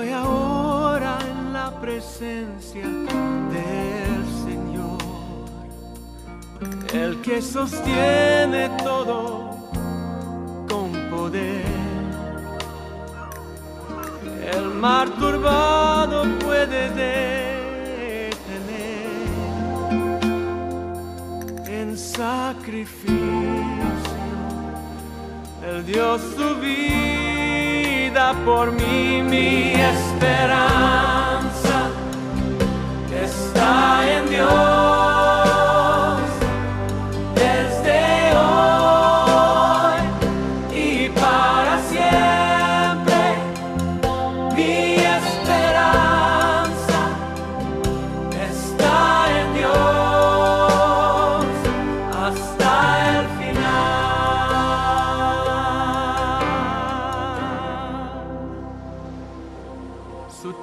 Estoy ahora en la presencia del Señor, el que sostiene todo con poder. El mar turbado puede detener en sacrificio. Él dio su vida por mí, mi esperanza está en Dios.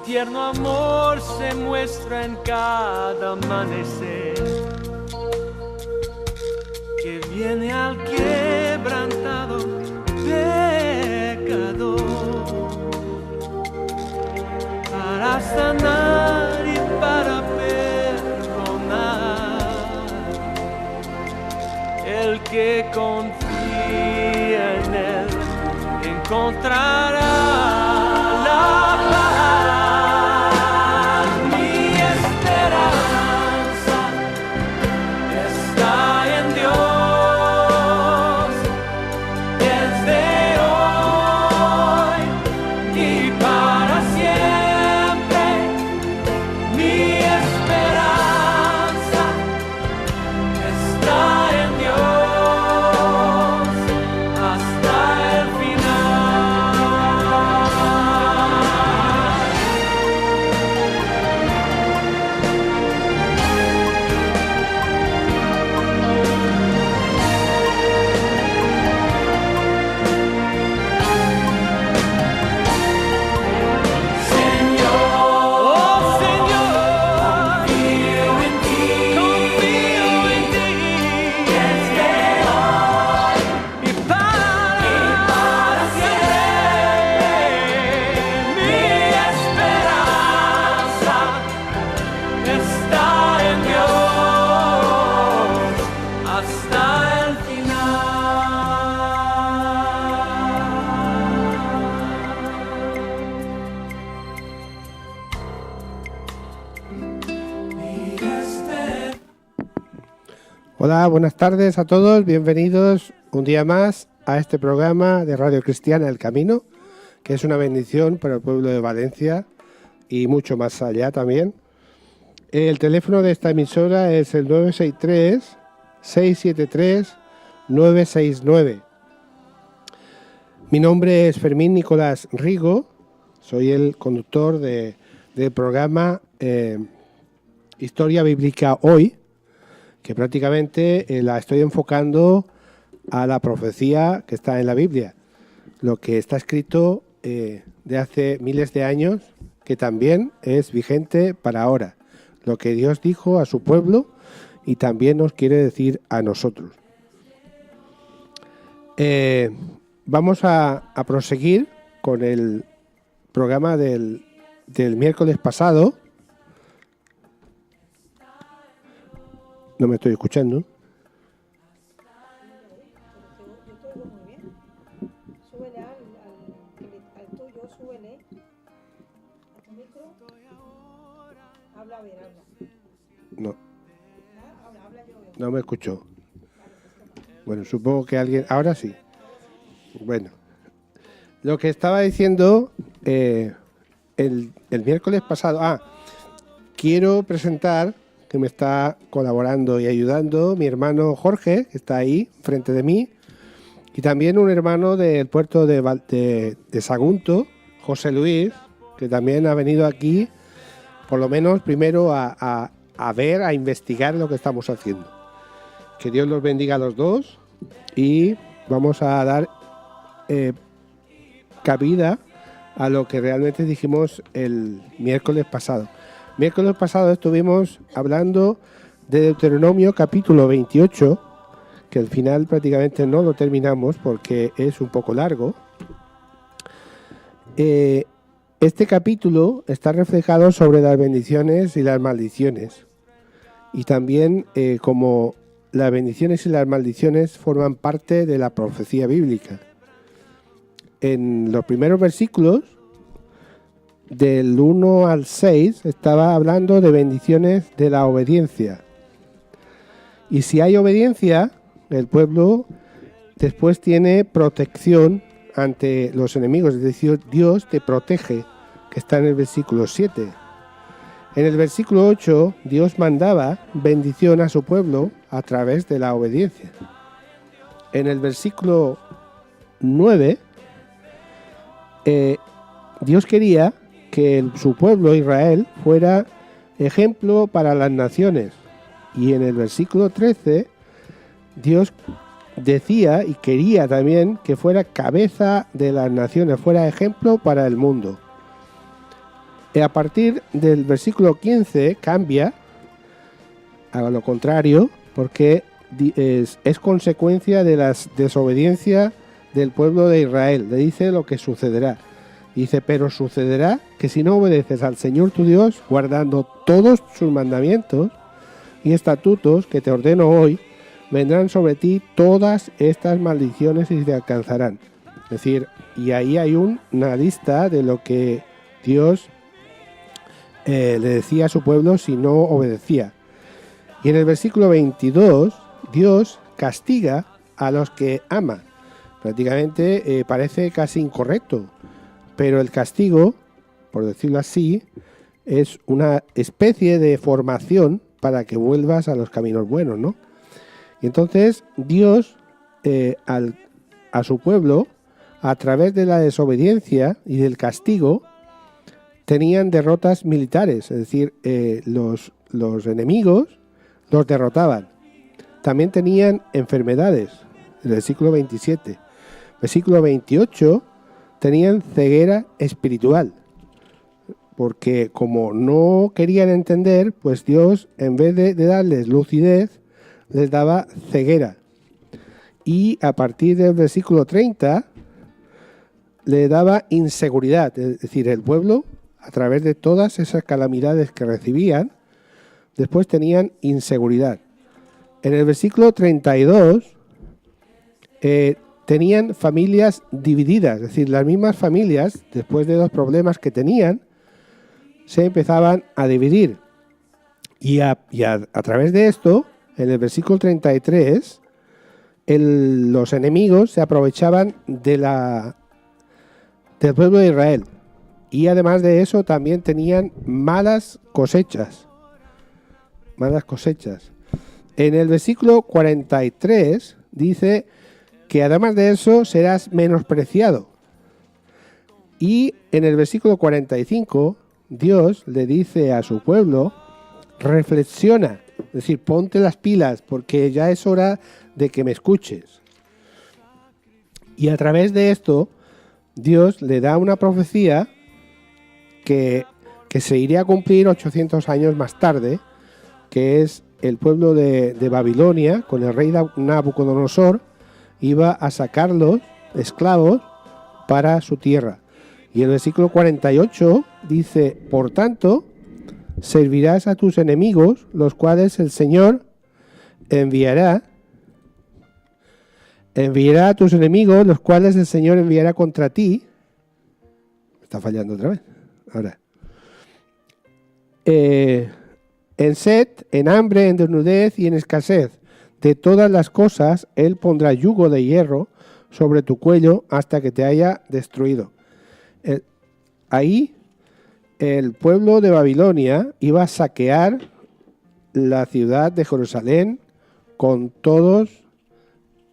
Tierno amor se muestra en cada amanecer, que viene al quebrantado pecador, para sanar y para perdonar. El que confía en él encontrará la paz. Hola, buenas tardes a todos, bienvenidos un día más a este programa de Radio Cristiana El Camino, que es una bendición para el pueblo de Valencia y mucho más allá también. El teléfono de esta emisora es el 963-673-969. Mi nombre es Fermín Nicolás Rigo, soy el conductor del programa Historia Bíblica Hoy, que prácticamente la estoy enfocando a la profecía que está en la Biblia, lo que está escrito de hace miles de años, que también es vigente para ahora, lo que Dios dijo a su pueblo y también nos quiere decir a nosotros. Vamos a proseguir con el programa del miércoles pasado. No me estoy escuchando. Yo te oigo muy bien. Súbele al tuyo, súbele. A tu micro. Habla, a ver, habla. No. Habla yo. No me escucho. Bueno, supongo que alguien... Ahora sí. Bueno. Lo que estaba diciendo el miércoles pasado... quiero presentar... que me está colaborando y ayudando, mi hermano Jorge, que está ahí, frente de mí, y también un hermano del puerto de Sagunto, José Luis, que también ha venido aquí, por lo menos primero a ver, a investigar lo que estamos haciendo. Que Dios los bendiga a los dos y vamos a dar cabida a lo que realmente dijimos el miércoles pasado. Miércoles pasado estuvimos hablando de Deuteronomio capítulo 28, que al final prácticamente no lo terminamos porque es un poco largo. este capítulo está reflejado sobre las bendiciones y las maldiciones. Y también como las bendiciones y las maldiciones forman parte de la profecía bíblica. En los primeros versículos, del 1 al 6, estaba hablando de bendiciones de la obediencia. Y si hay obediencia, el pueblo después tiene protección ante los enemigos. Es decir, Dios te protege, que está en el versículo 7. En el versículo 8, Dios mandaba bendición a su pueblo a través de la obediencia. En el versículo 9, Dios quería que su pueblo Israel fuera ejemplo para las naciones. Y en el versículo 13, Dios decía y quería también que fuera cabeza de las naciones, fuera ejemplo para el mundo. Y a partir del versículo 15 cambia a lo contrario, porque es consecuencia de la desobediencia del pueblo de Israel. Le dice lo que sucederá. Dice, pero sucederá que si no obedeces al Señor tu Dios, guardando todos sus mandamientos y estatutos que te ordeno hoy, vendrán sobre ti todas estas maldiciones y te alcanzarán. Es decir, y ahí hay una lista de lo que Dios le decía a su pueblo si no obedecía. Y en el versículo 22, Dios castiga a los que ama. Prácticamente parece casi incorrecto, pero el castigo, por decirlo así, es una especie de formación para que vuelvas a los caminos buenos, ¿no? Y entonces Dios a su pueblo, a través de la desobediencia y del castigo, tenían derrotas militares, es decir, los enemigos los derrotaban. También tenían enfermedades, el versículo 27. Versículo 28, tenían ceguera espiritual, porque como no querían entender, pues Dios, en vez de darles lucidez, les daba ceguera. Y a partir del versículo 30, le daba inseguridad, es decir, el pueblo, a través de todas esas calamidades que recibían, después tenían inseguridad. En el versículo 32 tenían familias divididas, es decir, las mismas familias, después de los problemas que tenían, se empezaban a dividir. Y a través de esto, en el versículo 33, los enemigos se aprovechaban del pueblo de Israel. Y además de eso también tenían malas cosechas. Malas cosechas. En el versículo 43 dice que además de eso serás menospreciado. Y en el versículo 45 Dios le dice a su pueblo, reflexiona, es decir, ponte las pilas porque ya es hora de que me escuches. Y a través de esto Dios le da una profecía que se iría a cumplir 800 años más tarde, que es el pueblo de Babilonia, con el rey Nabucodonosor, iba a sacarlos esclavos para su tierra. Y el versículo 48 dice, por tanto, servirás a tus enemigos, los cuales el Señor enviará a tus enemigos, los cuales el Señor enviará contra ti. Me está fallando otra vez. Ahora. En sed, en hambre, en desnudez y en escasez. De todas las cosas, Él pondrá yugo de hierro sobre tu cuello hasta que te haya destruido. Ahí, el pueblo de Babilonia iba a saquear la ciudad de Jerusalén con toda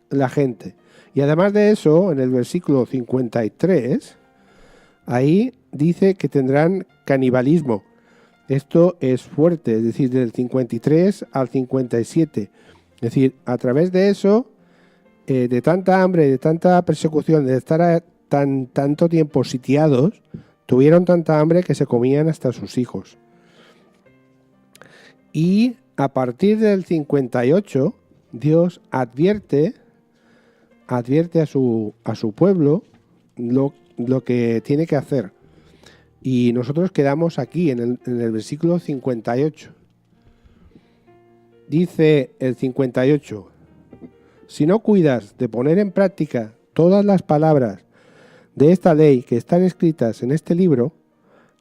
la gente. Y además de eso, en el versículo 53, ahí dice que tendrán canibalismo. Esto es fuerte, es decir, del 53 al 57. Es decir, a través de eso, de tanta hambre, de tanta persecución, de estar tanto tiempo sitiados, tuvieron tanta hambre que se comían hasta sus hijos. Y a partir del 58, Dios advierte a su pueblo lo que tiene que hacer. Y nosotros quedamos aquí en el versículo 58. Dice el 58, si no cuidas de poner en práctica todas las palabras de esta ley que están escritas en este libro,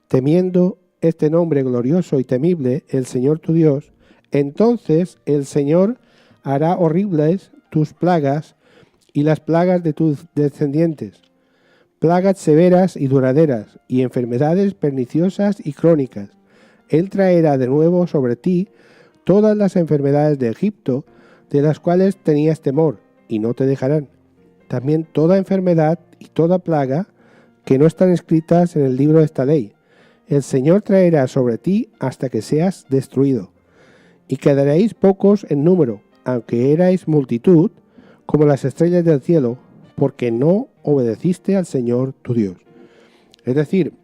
temiendo este nombre glorioso y temible, el Señor tu Dios, entonces el Señor hará horribles tus plagas y las plagas de tus descendientes, plagas severas y duraderas, y enfermedades perniciosas y crónicas. Él traerá de nuevo sobre ti todas las enfermedades de Egipto, de las cuales tenías temor, y no te dejarán. También toda enfermedad y toda plaga que no están escritas en el libro de esta ley, el Señor traerá sobre ti hasta que seas destruido. Y quedaréis pocos en número, aunque erais multitud, como las estrellas del cielo, porque no obedeciste al Señor tu Dios. Es decir,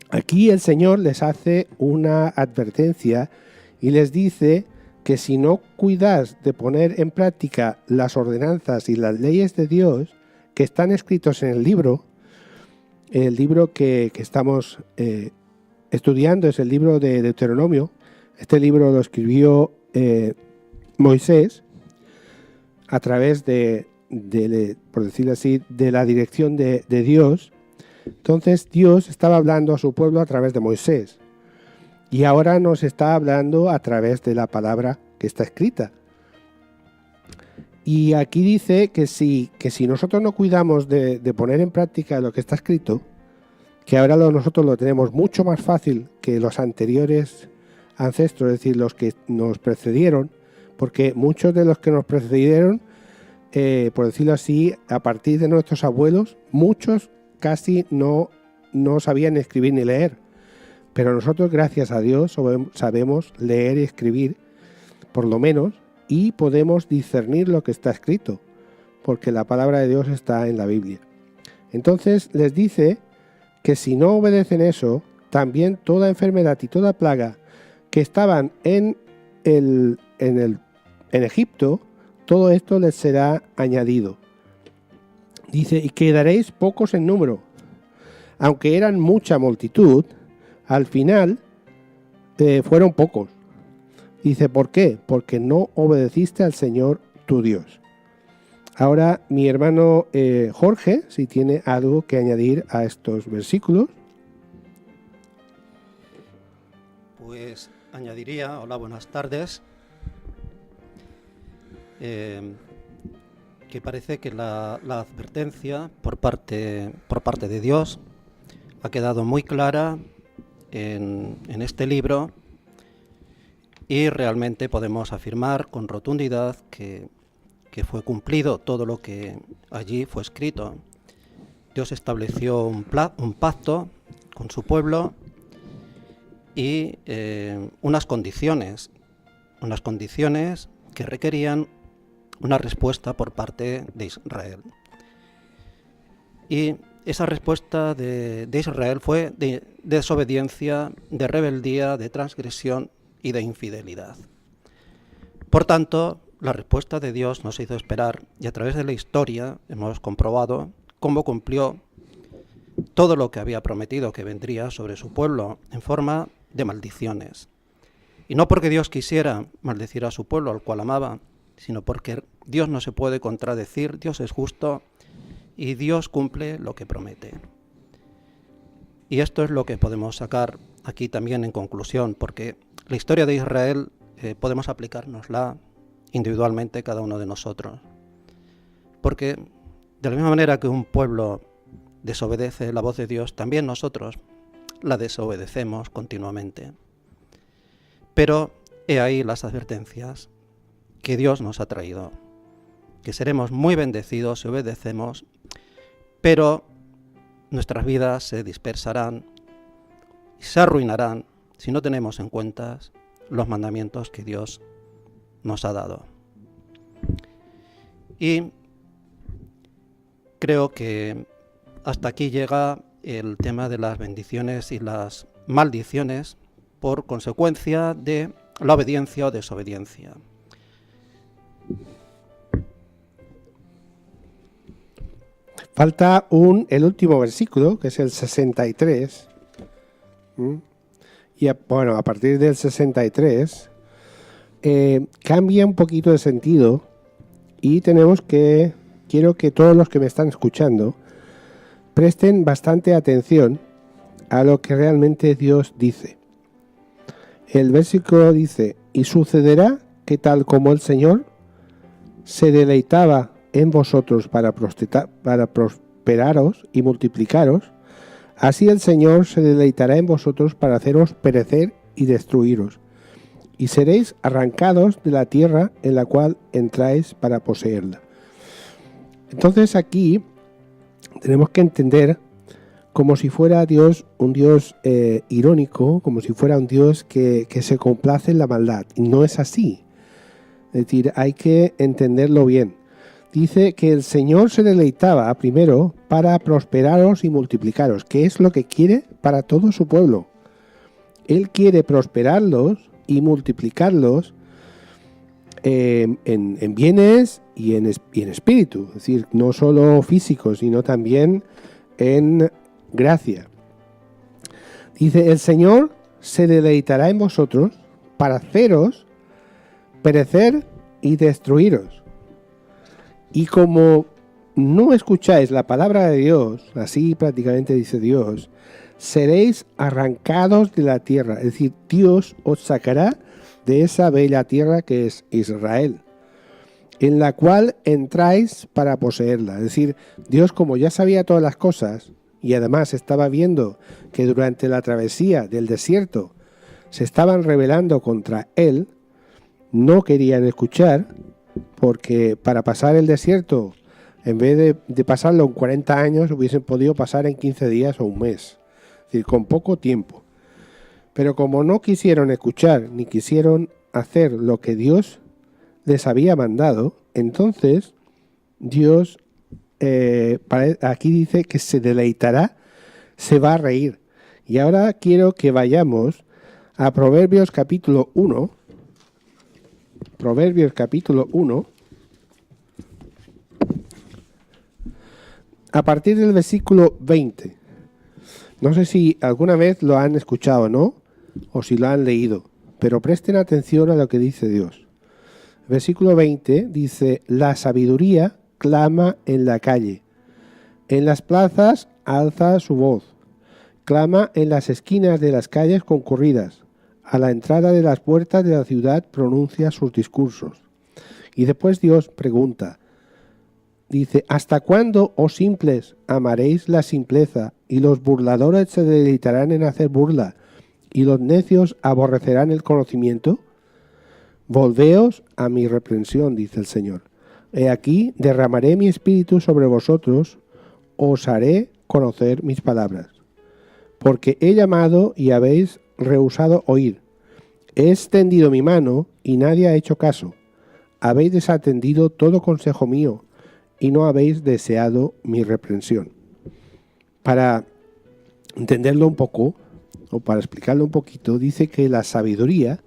aquí el Señor les hace una advertencia y les dice que si no cuidas de poner en práctica las ordenanzas y las leyes de Dios que están escritos en el libro que estamos estudiando es el libro de Deuteronomio. Este libro lo escribió Moisés a través por decirlo así, de la dirección de Dios. Entonces Dios estaba hablando a su pueblo a través de Moisés. Y ahora nos está hablando a través de la palabra que está escrita. Y aquí dice que si nosotros no cuidamos de poner en práctica lo que está escrito, que ahora nosotros lo tenemos mucho más fácil que los anteriores ancestros, es decir, los que nos precedieron, porque muchos de los que nos precedieron, por decirlo así, a partir de nuestros abuelos, muchos casi no sabían escribir ni leer. Pero nosotros, gracias a Dios, sabemos leer y escribir, por lo menos, y podemos discernir lo que está escrito, porque la palabra de Dios está en la Biblia. Entonces les dice que si no obedecen eso, también toda enfermedad y toda plaga que estaban en Egipto, todo esto les será añadido. Dice, y quedaréis pocos en número. Aunque eran mucha multitud, al final fueron pocos. Dice, ¿por qué? Porque no obedeciste al Señor tu Dios. Ahora mi hermano Jorge, si tiene algo que añadir a estos versículos. Pues añadiría, hola, buenas tardes, que parece que la advertencia por parte de Dios ha quedado muy clara en este libro, y realmente podemos afirmar con rotundidad que fue cumplido todo lo que allí fue escrito. Dios estableció un pacto con su pueblo y unas condiciones que requerían una respuesta por parte de Israel. Y esa respuesta de Israel fue de desobediencia, de rebeldía, de transgresión y de infidelidad. Por tanto, la respuesta de Dios nos hizo esperar, y a través de la historia hemos comprobado cómo cumplió todo lo que había prometido que vendría sobre su pueblo en forma de maldiciones. Y no porque Dios quisiera maldecir a su pueblo, al cual amaba, sino porque Dios no se puede contradecir, Dios es justo y Dios cumple lo que promete. Y esto es lo que podemos sacar aquí también en conclusión, porque la historia de Israel podemos aplicárnosla individualmente cada uno de nosotros. Porque de la misma manera que un pueblo desobedece la voz de Dios, también nosotros la desobedecemos continuamente. Pero he ahí las advertencias que Dios nos ha traído, que seremos muy bendecidos si obedecemos, pero nuestras vidas se dispersarán y se arruinarán si no tenemos en cuenta los mandamientos que Dios nos ha dado. Y creo que hasta aquí llega el tema de las bendiciones y las maldiciones por consecuencia de la obediencia o desobediencia. Falta el último versículo, que es el 63, Y bueno, a partir del 63 cambia un poquito de sentido y quiero que todos los que me están escuchando presten bastante atención a lo que realmente Dios dice. El versículo dice: y sucederá que tal como el Señor se deleitaba en vosotros para prosperaros y multiplicaros, así el Señor se deleitará en vosotros para haceros perecer y destruiros, y seréis arrancados de la tierra en la cual entráis para poseerla. Entonces aquí tenemos que entender como si fuera Dios un Dios irónico, como si fuera un Dios que se complace en la maldad. Y no es así. Es decir, hay que entenderlo bien. Dice que el Señor se deleitaba primero para prosperaros y multiplicaros, que es lo que quiere para todo su pueblo. Él quiere prosperarlos y multiplicarlos en bienes y en espíritu. Es decir, no solo físicos, sino también en gracia. Dice: el Señor se deleitará en vosotros para haceros perecer y destruiros. Y como no escucháis la palabra de Dios, así prácticamente dice Dios, seréis arrancados de la tierra. Es decir, Dios os sacará de esa bella tierra que es Israel, en la cual entráis para poseerla. Es decir, Dios, como ya sabía todas las cosas, y además estaba viendo que durante la travesía del desierto se estaban rebelando contra Él, no querían escuchar, porque para pasar el desierto, en vez de pasarlo en 40 años, hubiesen podido pasar en 15 días o un mes. Es decir, con poco tiempo. Pero como no quisieron escuchar, ni quisieron hacer lo que Dios les había mandado, entonces Dios aquí dice que se deleitará, se va a reír. Y ahora quiero que vayamos a Proverbios capítulo 1. Proverbios capítulo 1. A partir del versículo 20. No sé si alguna vez lo han escuchado, ¿no? O si lo han leído. Pero presten atención a lo que dice Dios. Versículo 20 dice: la sabiduría clama en la calle, en las plazas alza su voz, clama en las esquinas de las calles concurridas, a la entrada de las puertas de la ciudad pronuncia sus discursos. Y después Dios pregunta, dice: ¿hasta cuándo, oh simples, amaréis la simpleza, y los burladores se deleitarán en hacer burla, y los necios aborrecerán el conocimiento? Volveos a mi reprensión, dice el Señor. He aquí, derramaré mi espíritu sobre vosotros, os haré conocer mis palabras. Porque he llamado y habéis rehusado oír. He extendido mi mano y nadie ha hecho caso. Habéis desatendido todo consejo mío y no habéis deseado mi reprensión. Para entenderlo un poco, o para explicarlo un poquito, dice que la sabiduría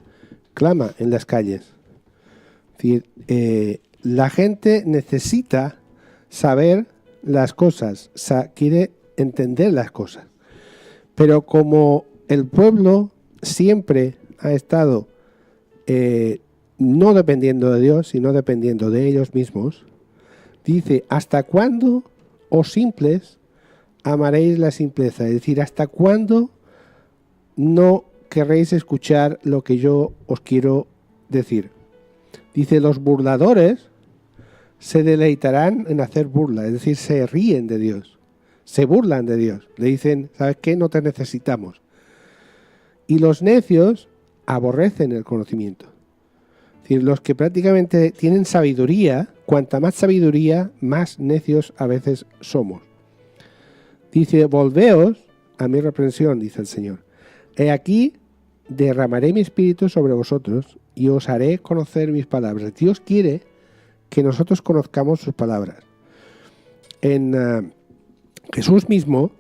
clama en las calles. Es decir, la gente necesita saber las cosas, quiere entender las cosas. Pero como el pueblo siempre ha estado no dependiendo de Dios, sino dependiendo de ellos mismos, dice: ¿hasta cuándo, oh simples, amaréis la simpleza? Es decir, ¿hasta cuándo no querréis escuchar lo que yo os quiero decir? Dice: los burladores se deleitarán en hacer burla, es decir, se ríen de Dios, se burlan de Dios, le dicen: ¿sabes qué? No te necesitamos. Y los necios aborrecen el conocimiento. Es decir, los que prácticamente tienen sabiduría, cuanta más sabiduría, más necios a veces somos. Dice: volveos a mi reprensión, dice el Señor. He aquí, derramaré mi espíritu sobre vosotros y os haré conocer mis palabras. Dios quiere que nosotros conozcamos sus palabras. En Jesús mismo,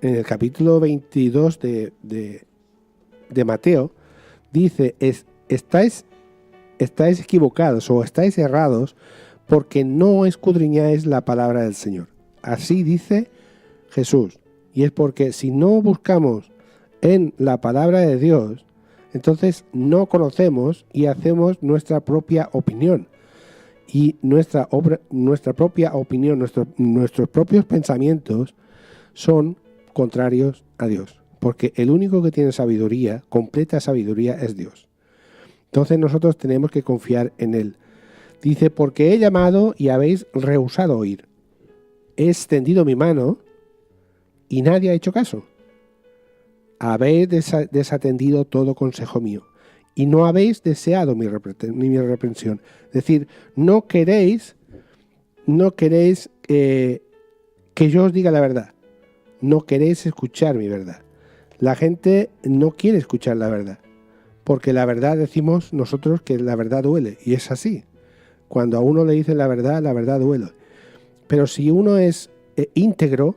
en el capítulo 22 de Mateo, dice: estáis equivocados o estáis errados porque no escudriñáis la palabra del Señor. Así dice Jesús. Y es porque si no buscamos en la palabra de Dios, entonces no conocemos y hacemos nuestra propia opinión. Y nuestra propia opinión, nuestros propios pensamientos son contrarios a Dios. Porque el único que tiene sabiduría, completa sabiduría, es Dios. Entonces nosotros tenemos que confiar en Él. Dice, porque he llamado y habéis rehusado oír. He extendido mi mano y nadie ha hecho caso. Habéis desatendido todo consejo mío y no habéis deseado mi reprensión. Es decir, no queréis que yo os diga la verdad. No queréis escuchar mi verdad. La gente no quiere escuchar la verdad, porque la verdad decimos nosotros que la verdad duele, y es así. Cuando a uno le dicen la verdad duele. Pero si uno es íntegro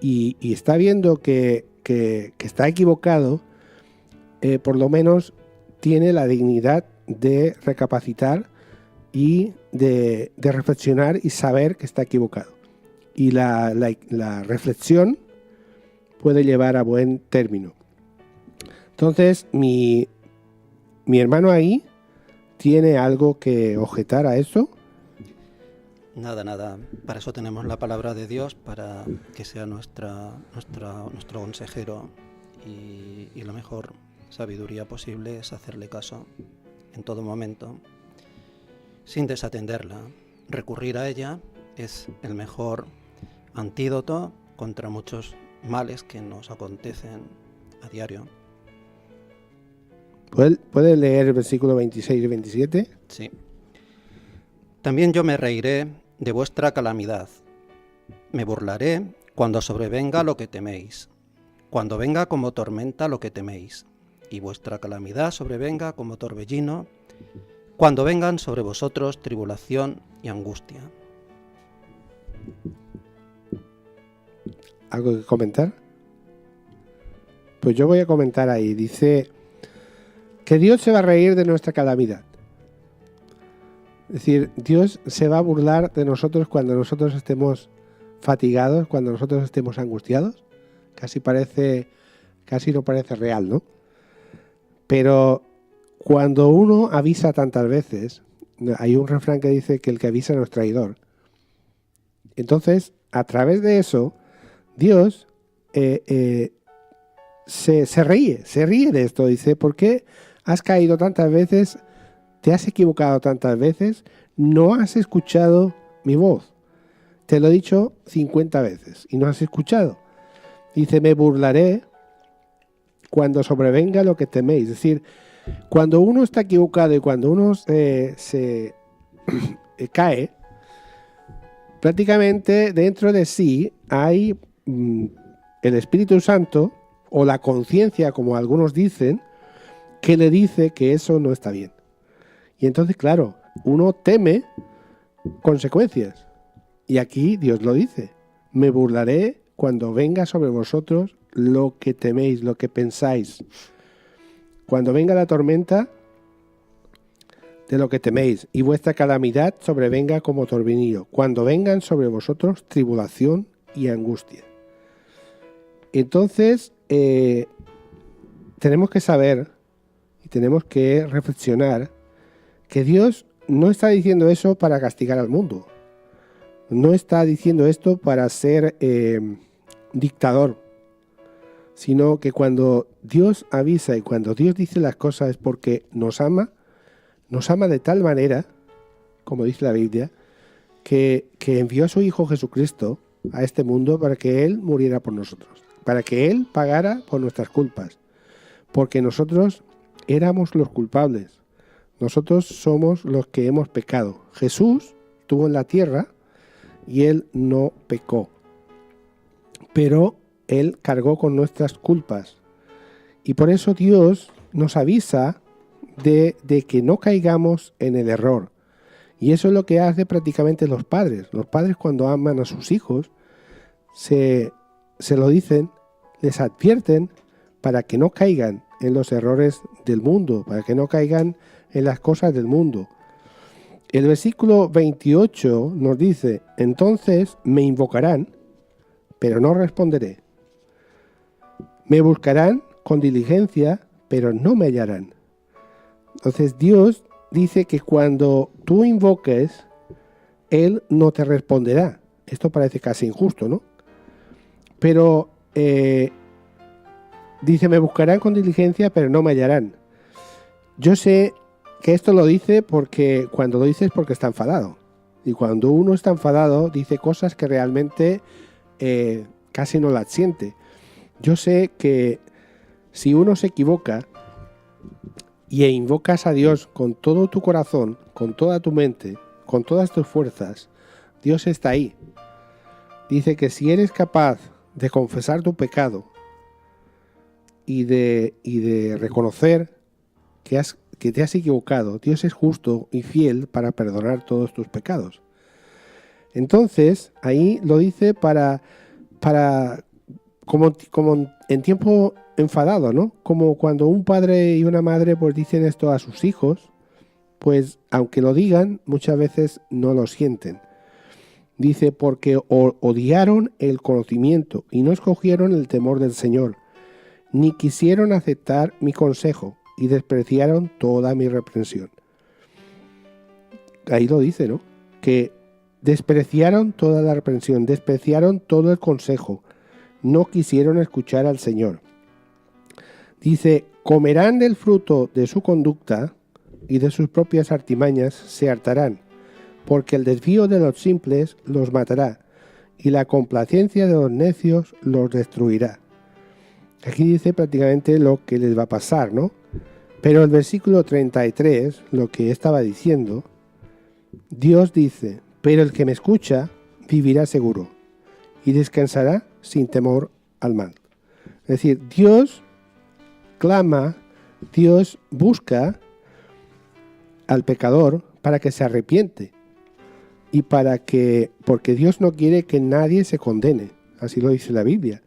y está viendo que está equivocado, por lo menos tiene la dignidad de recapacitar y de reflexionar y saber que está equivocado. Y la reflexión puede llevar a buen término. Entonces, mi hermano ahí tiene algo que objetar a eso. Nada. Para eso tenemos la palabra de Dios, para que sea nuestro consejero, y la mejor sabiduría posible es hacerle caso en todo momento, sin desatenderla. Recurrir a ella es el mejor antídoto contra muchos males que nos acontecen a diario. ¿Puede leer el versículo 26 y 27? Sí. También yo me reiré de vuestra calamidad. Me burlaré cuando sobrevenga lo que teméis, cuando venga como tormenta lo que teméis, y vuestra calamidad sobrevenga como torbellino, cuando vengan sobre vosotros tribulación y angustia. ¿Algo que comentar? Pues yo voy a comentar ahí. Dice que Dios se va a reír de nuestra calamidad. Es decir, Dios se va a burlar de nosotros cuando nosotros estemos fatigados, cuando nosotros estemos angustiados. Casi no parece real, ¿no? Pero cuando uno avisa tantas veces, hay un refrán que dice que el que avisa no es traidor. Entonces, a través de eso, Dios se ríe de esto. Dice, ¿por qué has caído tantas veces? ¿Te has equivocado tantas veces? No has escuchado mi voz. Te lo he dicho 50 veces y no has escuchado. Dice, me burlaré cuando sobrevenga lo que teméis. Es decir, cuando uno está equivocado y cuando uno se cae, prácticamente dentro de sí hay el Espíritu Santo o la conciencia, como algunos dicen, que le dice que eso no está bien. Y entonces, claro, uno teme consecuencias. Y aquí Dios lo dice, me burlaré cuando venga sobre vosotros lo que teméis, lo que pensáis. Cuando venga la tormenta de lo que teméis y vuestra calamidad sobrevenga como torbellino, cuando vengan sobre vosotros tribulación y angustia. Entonces, tenemos que saber y tenemos que reflexionar que Dios no está diciendo eso para castigar al mundo. No está diciendo esto para ser dictador, sino que cuando Dios avisa y cuando Dios dice las cosas es porque nos ama de tal manera, como dice la Biblia, que envió a su Hijo Jesucristo a este mundo para que Él muriera por nosotros, para que Él pagara por nuestras culpas, porque nosotros éramos los culpables, nosotros somos los que hemos pecado. Jesús estuvo en la tierra y Él no pecó, pero Él cargó con nuestras culpas. Y por eso Dios nos avisa de que no caigamos en el error. Y eso es lo que hacen prácticamente los padres. Los padres, cuando aman a sus hijos, se lo dicen, les advierten para que no caigan en los errores del mundo, para que no caigan en las cosas del mundo. El versículo 28 nos dice, entonces me invocarán, pero no responderé. Me buscarán con diligencia, pero no me hallarán. Entonces Dios dice que cuando tú invoques, Él no te responderá. Esto parece casi injusto, ¿no? Pero dice, me buscarán con diligencia, pero no me hallarán. Yo sé que esto lo dice porque cuando lo dice es porque está enfadado. Y cuando uno está enfadado, dice cosas que realmente casi no las siente. Yo sé que si uno se equivoca y invocas a Dios con todo tu corazón, con toda tu mente, con todas tus fuerzas, Dios está ahí. Dice que si eres capaz de confesar tu pecado y de reconocer que te has equivocado, Dios es justo y fiel para perdonar todos tus pecados. Entonces, ahí lo dice como en tiempo enfadado, ¿no? Como cuando un padre y una madre pues dicen esto a sus hijos, pues aunque lo digan, muchas veces no lo sienten. Dice, porque odiaron el conocimiento y no escogieron el temor del Señor, ni quisieron aceptar mi consejo y despreciaron toda mi reprensión. Ahí lo dice, ¿no? Que despreciaron toda la reprensión, despreciaron todo el consejo, no quisieron escuchar al Señor. Dice, comerán del fruto de su conducta y de sus propias artimañas se hartarán, porque el desvío de los simples los matará y la complacencia de los necios los destruirá. Aquí dice prácticamente lo que les va a pasar, ¿no? Pero el versículo 33, lo que estaba diciendo, Dios dice, pero el que me escucha vivirá seguro y descansará sin temor al mal. Es decir, Dios clama, Dios busca al pecador para que se arrepiente y porque Dios no quiere que nadie se condene, así lo dice la Biblia.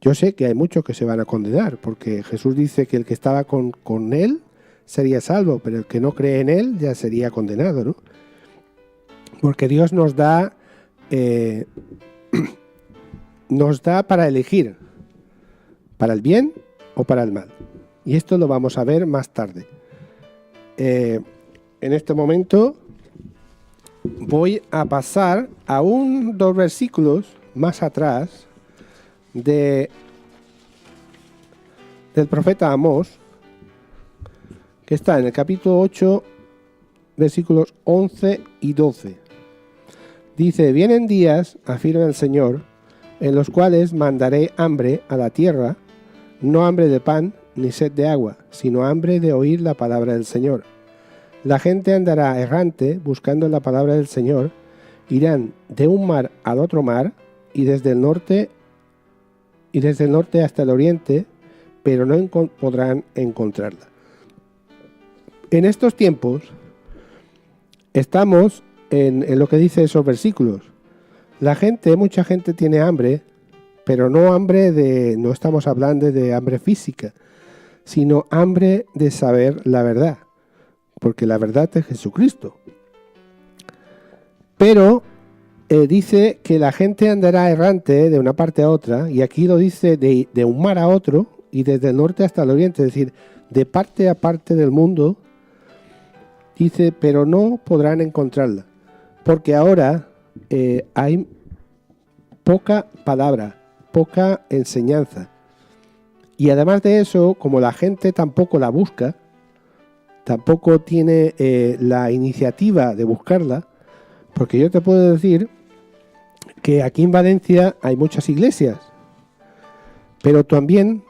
Yo sé que hay muchos que se van a condenar, porque Jesús dice que el que estaba con Él sería salvo, pero el que no cree en Él ya sería condenado, ¿no? Porque Dios nos da para elegir, para el bien o para el mal. Y esto lo vamos a ver más tarde. En este momento voy a pasar a dos versículos más atrás del profeta Amós, que está en el capítulo 8, versículos 11 y 12. Dice, vienen días, afirma el Señor, en los cuales mandaré hambre a la tierra, no hambre de pan ni sed de agua, sino hambre de oír la palabra del Señor. La gente andará errante buscando la palabra del Señor, irán de un mar al otro mar y desde el norte hasta el oriente, pero no podrán encontrarla. En estos tiempos estamos en lo que dice esos versículos. Mucha gente tiene hambre, pero no estamos hablando de hambre física, sino hambre de saber la verdad, porque la verdad es Jesucristo. Pero dice que la gente andará errante de una parte a otra, y aquí lo dice de un mar a otro, y desde el norte hasta el oriente, es decir, de parte a parte del mundo, dice, pero no podrán encontrarla, porque ahora hay poca palabra, poca enseñanza. Y además de eso, como la gente tampoco la busca, tampoco tiene la iniciativa de buscarla, porque yo te puedo decir que aquí en Valencia hay muchas iglesias, pero también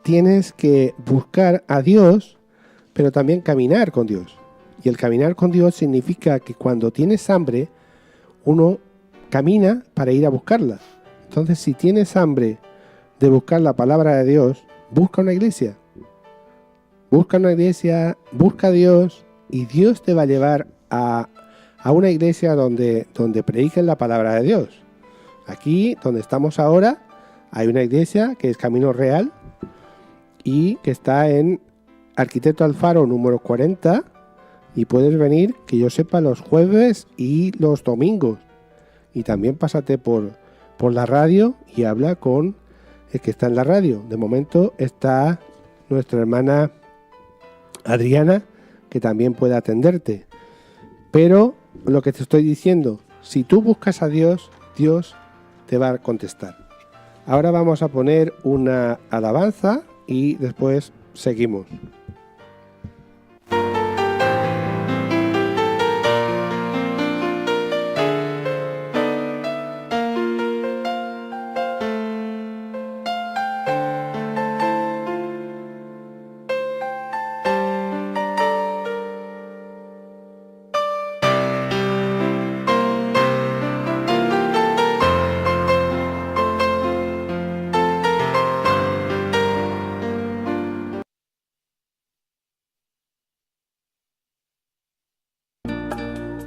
tienes que buscar a Dios, pero también caminar con Dios. Y el caminar con Dios significa que cuando tienes hambre, uno camina para ir a buscarla. Entonces, si tienes hambre de buscar la palabra de Dios, busca una iglesia. Busca una iglesia, busca a Dios, y Dios te va a llevar a una iglesia donde prediquen la palabra de Dios. Aquí, donde estamos ahora, hay una iglesia que es Camino Real y que está en Arquitecto Alfaro número 40, y puedes venir, que yo sepa, los jueves y los domingos. Y también pásate por la radio y habla con el que está en la radio. De momento está nuestra hermana Adriana, que también puede atenderte. Pero lo que te estoy diciendo, si tú buscas a Dios, Dios te va a contestar. Ahora vamos a poner una alabanza y después seguimos.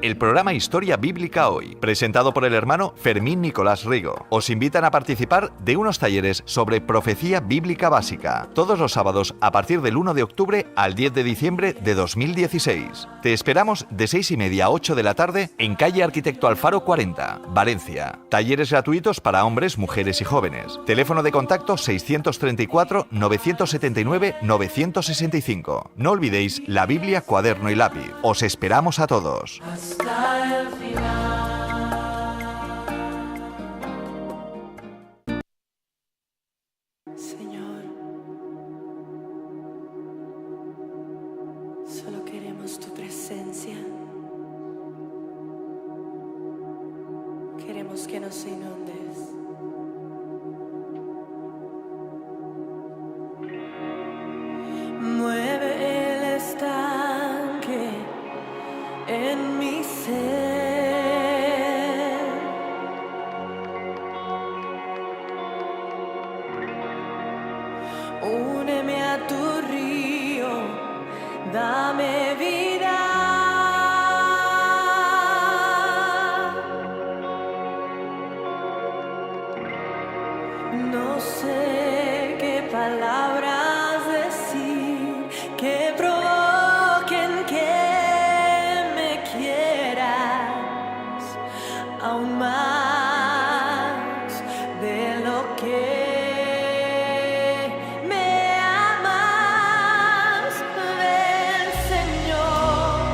El programa Historia Bíblica Hoy, presentado por el hermano Fermín Nicolás Rigo, os invitan a participar de unos talleres sobre profecía bíblica básica, todos los sábados a partir del 1 de octubre al 10 de diciembre de 2016. Te esperamos de 6:30 a 8 de la tarde en calle Arquitecto Alfaro 40, Valencia. Talleres gratuitos para hombres, mujeres y jóvenes. Teléfono de contacto 634 979 965. No olvidéis la Biblia, cuaderno y lápiz. Os esperamos a todos. Hasta el final. Señor, solo queremos tu presencia. Queremos que nos inundes. Mueve el estanque en mi ser. Úneme a tu río, dame vida. No sé qué palabras decir que provoquen que me quieras aún más de lo que me amas. Ven, Señor,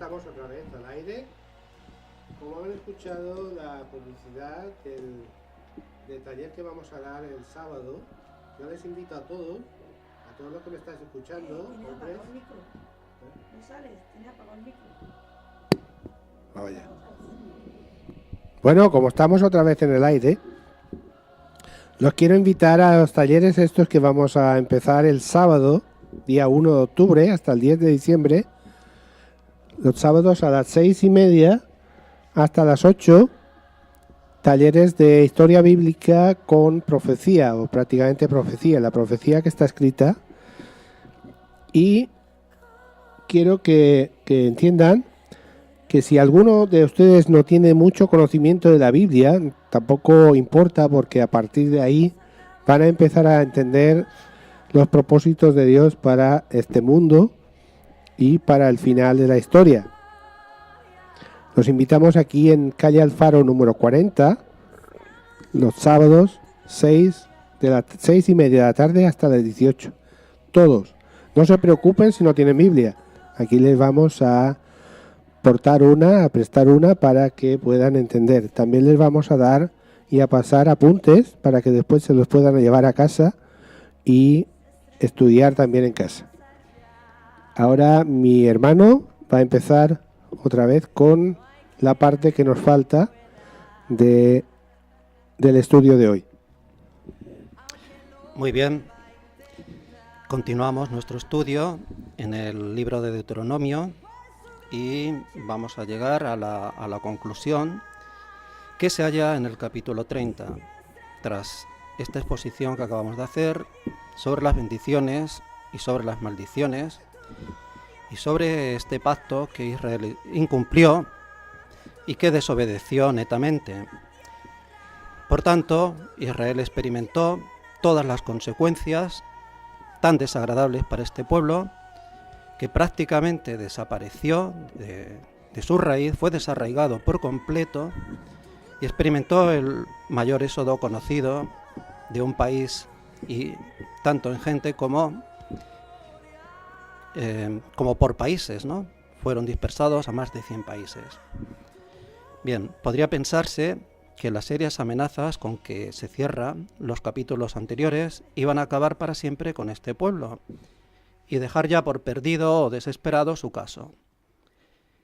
estamos otra vez al aire. Como han escuchado la publicidad del taller que vamos a dar el sábado, yo les invito a todos los que me estáis escuchando, Tiene hombres. apagado el micro. No sales, tiene apagado el micro. Vaya. Bueno, como estamos otra vez en el aire, los quiero invitar a los talleres estos que vamos a empezar el sábado, día 1 de octubre, hasta el 10 de diciembre. Los sábados a las 6:30 hasta las 8, talleres de historia bíblica con profecía, o prácticamente profecía, la profecía que está escrita. Y quiero que entiendan que si alguno de ustedes no tiene mucho conocimiento de la Biblia, tampoco importa, porque a partir de ahí van a empezar a entender los propósitos de Dios para este mundo y para el final de la historia. Los invitamos aquí en calle Alfaro número 40, los sábados 6:30 de la tarde hasta las 18. Todos. No se preocupen si no tienen Biblia. Aquí les vamos a a prestar una para que puedan entender. También les vamos a dar y a pasar apuntes para que después se los puedan llevar a casa y estudiar también en casa. Ahora mi hermano va a empezar otra vez con la parte que nos falta del estudio de hoy. Muy bien. Continuamos nuestro estudio en el libro de Deuteronomio y vamos a llegar a la conclusión que se halla en el capítulo 30, tras esta exposición que acabamos de hacer sobre las bendiciones y sobre las maldiciones y sobre este pacto que Israel incumplió y que desobedeció netamente. Por tanto, Israel experimentó todas las consecuencias tan desagradables para este pueblo, que prácticamente desapareció de su raíz, fue desarraigado por completo y experimentó el mayor éxodo conocido de un país, y tanto en gente como por países, ¿no? Fueron dispersados a más de 100 países. Bien, podría pensarse que las serias amenazas con que se cierran los capítulos anteriores iban a acabar para siempre con este pueblo y dejar ya por perdido o desesperado su caso.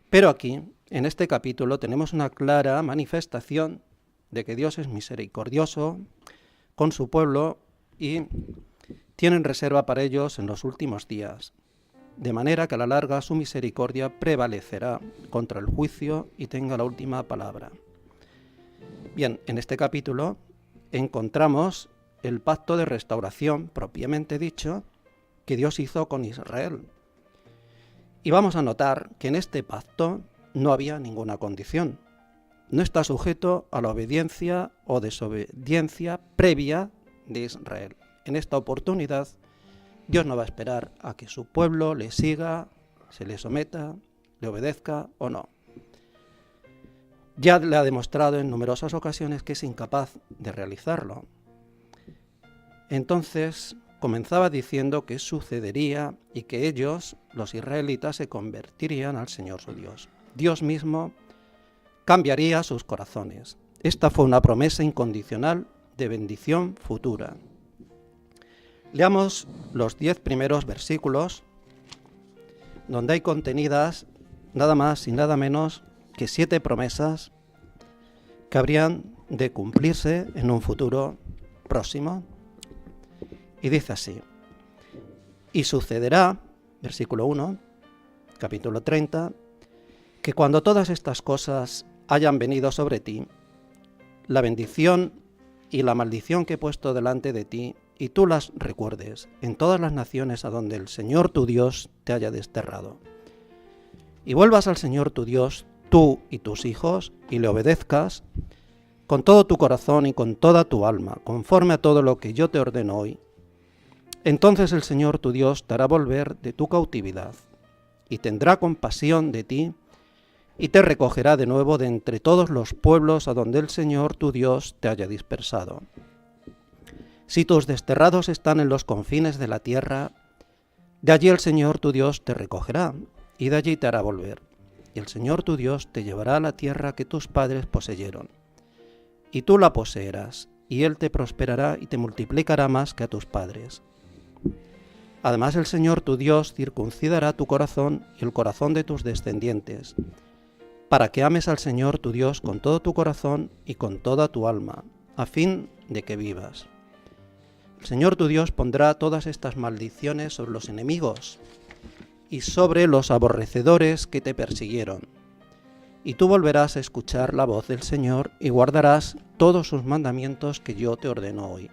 Pero aquí, en este capítulo, tenemos una clara manifestación de que Dios es misericordioso con su pueblo y tienen reserva para ellos en los últimos días, de manera que a la larga su misericordia prevalecerá contra el juicio y tenga la última palabra. Bien, en este capítulo encontramos el pacto de restauración propiamente dicho que Dios hizo con Israel. Y vamos a notar que en este pacto no había ninguna condición. No está sujeto a la obediencia o desobediencia previa de Israel. En esta oportunidad, Dios no va a esperar a que su pueblo le siga, se le someta, le obedezca o no. Ya le ha demostrado en numerosas ocasiones que es incapaz de realizarlo. Entonces comenzaba diciendo que sucedería y que ellos, los israelitas, se convertirían al Señor su Dios. Dios mismo cambiaría sus corazones. Esta fue una promesa incondicional de bendición futura. Leamos los 10 primeros versículos, donde hay contenidas nada más y nada menos que 7 promesas que habrían de cumplirse en un futuro próximo. Y dice así: y sucederá, versículo 1, capítulo 30, que cuando todas estas cosas hayan venido sobre ti, la bendición y la maldición que he puesto delante de ti, y tú las recuerdes en todas las naciones a donde el Señor tu Dios te haya desterrado, y vuelvas al Señor tu Dios, tú y tus hijos, y le obedezcas con todo tu corazón y con toda tu alma, conforme a todo lo que yo te ordeno hoy. Entonces el Señor tu Dios te hará volver de tu cautividad, y tendrá compasión de ti, y te recogerá de nuevo de entre todos los pueblos a donde el Señor tu Dios te haya dispersado. Si tus desterrados están en los confines de la tierra, de allí el Señor tu Dios te recogerá, y de allí te hará volver. y el Señor tu Dios te llevará a la tierra que tus padres poseyeron, y tú la poseerás, y Él te prosperará y te multiplicará más que a tus padres. Además el Señor tu Dios circuncidará tu corazón y el corazón de tus descendientes, para que ames al Señor tu Dios con todo tu corazón y con toda tu alma, a fin de que vivas. El Señor tu Dios pondrá todas estas maldiciones sobre los enemigos y sobre los aborrecedores que te persiguieron. Y tú volverás a escuchar la voz del Señor y guardarás todos sus mandamientos que yo te ordeno hoy.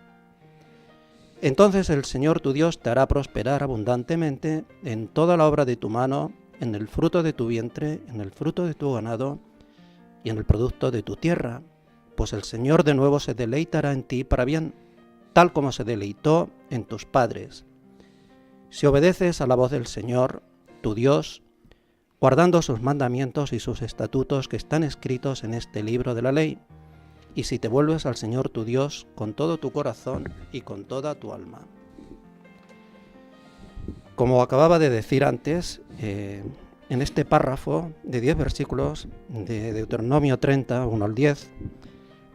Entonces el Señor tu Dios te hará prosperar abundantemente en toda la obra de tu mano, en el fruto de tu vientre, en el fruto de tu ganado y en el producto de tu tierra, pues el Señor de nuevo se deleitará en ti para bien, tal como se deleitó en tus padres. Si obedeces a la voz del Señor, tu Dios, guardando sus mandamientos y sus estatutos que están escritos en este libro de la ley, y si te vuelves al Señor tu Dios con todo tu corazón y con toda tu alma. Como acababa de decir antes, en este párrafo de 10 versículos de Deuteronomio 30, 1 al 10,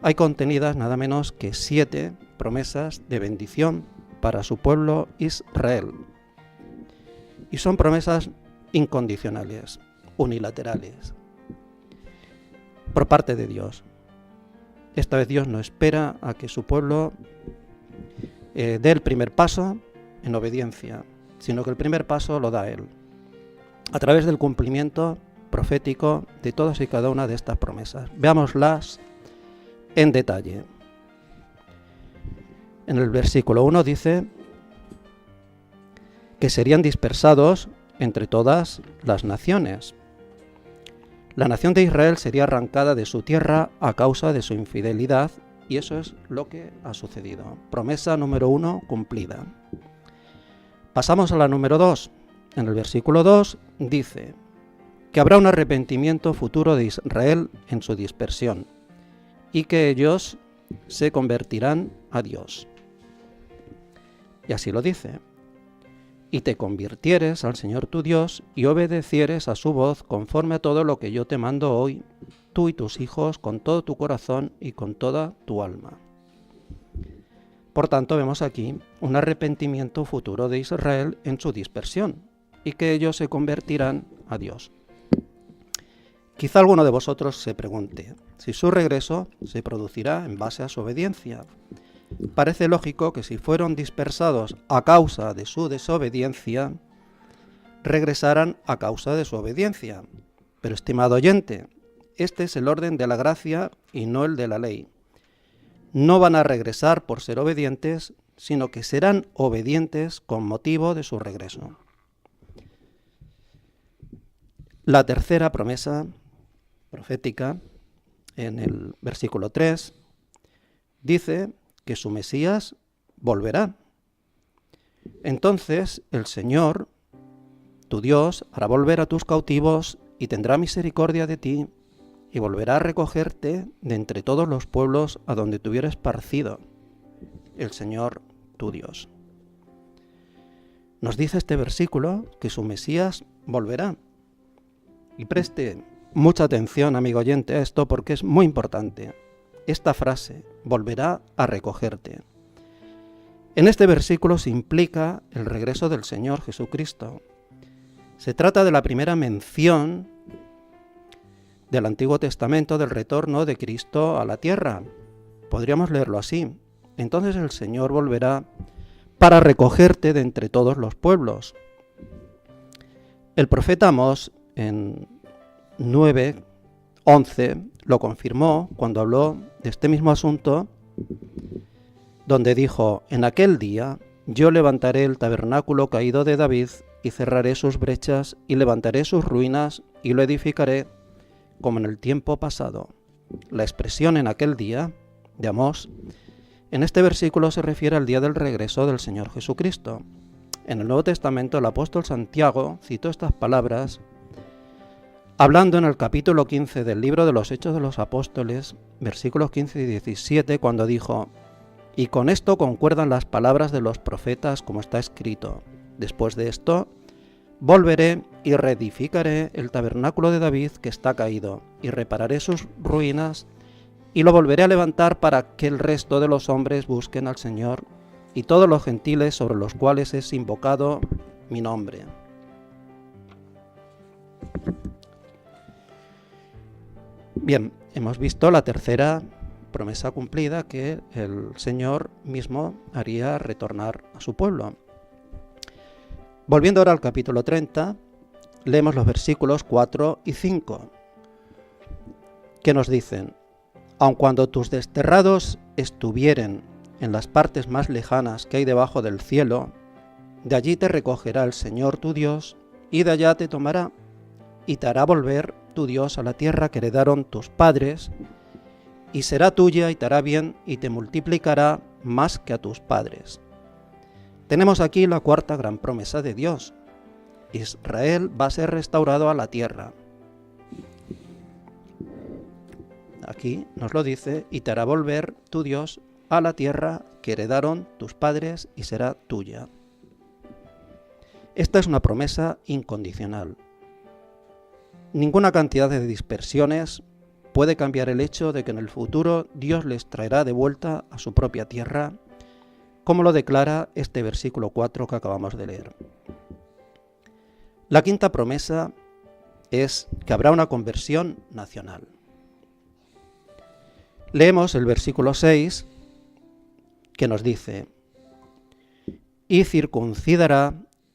hay contenidas nada menos que 7 promesas de bendición para su pueblo Israel. Y son promesas incondicionales, unilaterales, por parte de Dios. Esta vez Dios no espera a que su pueblo dé el primer paso en obediencia, sino que el primer paso lo da Él, a través del cumplimiento profético de todas y cada una de estas promesas. Veámoslas en detalle. En el versículo 1 dice que serían dispersados entre todas las naciones. La nación de Israel sería arrancada de su tierra a causa de su infidelidad, y eso es lo que ha sucedido. Promesa número 1 cumplida. Pasamos a la número 2. En el versículo 2 dice que habrá un arrepentimiento futuro de Israel en su dispersión y que ellos se convertirán a Dios. Y así lo dice: y te convirtieres al Señor tu Dios y obedecieres a su voz conforme a todo lo que yo te mando hoy, tú y tus hijos, con todo tu corazón y con toda tu alma. Por tanto, vemos aquí un arrepentimiento futuro de Israel en su dispersión y que ellos se convertirán a Dios. Quizá alguno de vosotros se pregunte si su regreso se producirá en base a su obediencia. Parece lógico que si fueron dispersados a causa de su desobediencia, regresaran a causa de su obediencia. Pero, estimado oyente, este es el orden de la gracia y no el de la ley. No van a regresar por ser obedientes, sino que serán obedientes con motivo de su regreso. La tercera promesa profética, en el versículo 3, dice que su Mesías volverá. Entonces el Señor, tu Dios, hará volver a tus cautivos y tendrá misericordia de ti y volverá a recogerte de entre todos los pueblos a donde te hubieras esparcido, el Señor tu Dios. Nos dice este versículo que su Mesías volverá. Y preste mucha atención, amigo oyente, a esto porque es muy importante. Esta frase, volverá a recogerte. En este versículo se implica el regreso del Señor Jesucristo. Se trata de la primera mención del Antiguo Testamento del retorno de Cristo a la tierra. Podríamos leerlo así: entonces el Señor volverá para recogerte de entre todos los pueblos. El profeta Amós en 9:11 lo confirmó cuando habló de este mismo asunto, donde dijo: en aquel día yo levantaré el tabernáculo caído de David y cerraré sus brechas y levantaré sus ruinas y lo edificaré como en el tiempo pasado. La expresión en aquel día de Amós en este versículo se refiere al día del regreso del Señor Jesucristo. En el Nuevo Testamento el apóstol Santiago citó estas palabras hablando en el capítulo 15 del libro de los Hechos de los Apóstoles, versículos 15 y 17, cuando dijo: y con esto concuerdan las palabras de los profetas como está escrito: después de esto, volveré y reedificaré el tabernáculo de David que está caído, y repararé sus ruinas, y lo volveré a levantar para que el resto de los hombres busquen al Señor, y todos los gentiles sobre los cuales es invocado mi nombre. Bien, hemos visto la tercera promesa cumplida, que el Señor mismo haría retornar a su pueblo. Volviendo ahora al capítulo 30, leemos los versículos 4 y 5, que nos dicen: aun cuando tus desterrados estuvieren en las partes más lejanas que hay debajo del cielo, de allí te recogerá el Señor tu Dios, y de allá te tomará, y te hará volver tu Dios a la tierra que heredaron tus padres, y será tuya y te hará bien, y te multiplicará más que a tus padres. Tenemos aquí la cuarta gran promesa de Dios. Israel va a ser restaurado a la tierra. Aquí nos lo dice: y te hará volver tu Dios a la tierra que heredaron tus padres, y será tuya. Esta es una promesa incondicional. Ninguna cantidad de dispersiones puede cambiar el hecho de que en el futuro Dios les traerá de vuelta a su propia tierra, como lo declara este versículo 4 que acabamos de leer. La quinta promesa es que habrá una conversión nacional. Leemos el versículo 6, que nos dice: y circuncidará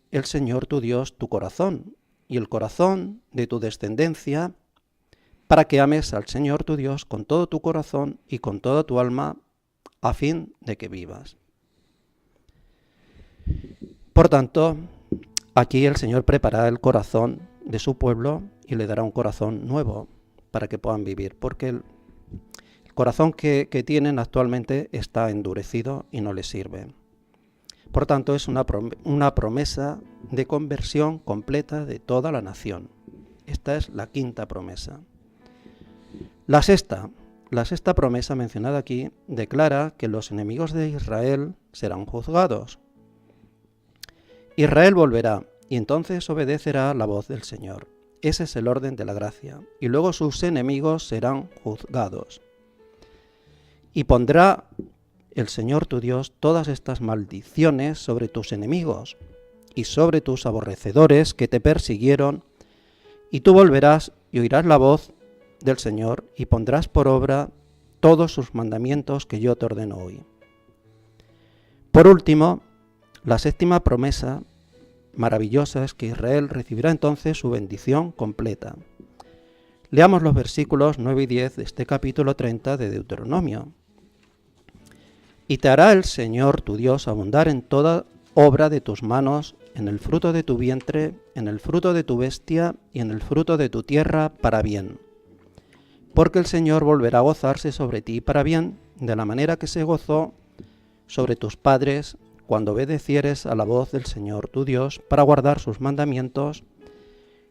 el Señor tu Dios tu corazón y el corazón de tu descendencia, para que ames al Señor tu Dios con todo tu corazón y con toda tu alma, a fin de que vivas. Por tanto, aquí el Señor preparará el corazón de su pueblo y le dará un corazón nuevo para que puedan vivir, porque el corazón que tienen actualmente está endurecido y no les sirve. Por tanto, es una promesa de conversión completa de toda la nación. Esta es la quinta promesa. La sexta promesa mencionada aquí declara que los enemigos de Israel serán juzgados. Israel volverá y entonces obedecerá la voz del Señor. Ese es el orden de la gracia. Y luego sus enemigos serán juzgados. Y pondrá el Señor tu Dios todas estas maldiciones sobre tus enemigos y sobre tus aborrecedores que te persiguieron, y tú volverás y oirás la voz del Señor y pondrás por obra todos sus mandamientos que yo te ordeno hoy. Por último, la séptima promesa maravillosa es que Israel recibirá entonces su bendición completa. Leamos los versículos 9 y 10 de este capítulo 30 de Deuteronomio. Y te hará el Señor tu Dios abundar en toda obra de tus manos, en el fruto de tu vientre, en el fruto de tu bestia y en el fruto de tu tierra para bien. Porque el Señor volverá a gozarse sobre ti para bien, de la manera que se gozó sobre tus padres, cuando obedecieres a la voz del Señor tu Dios para guardar sus mandamientos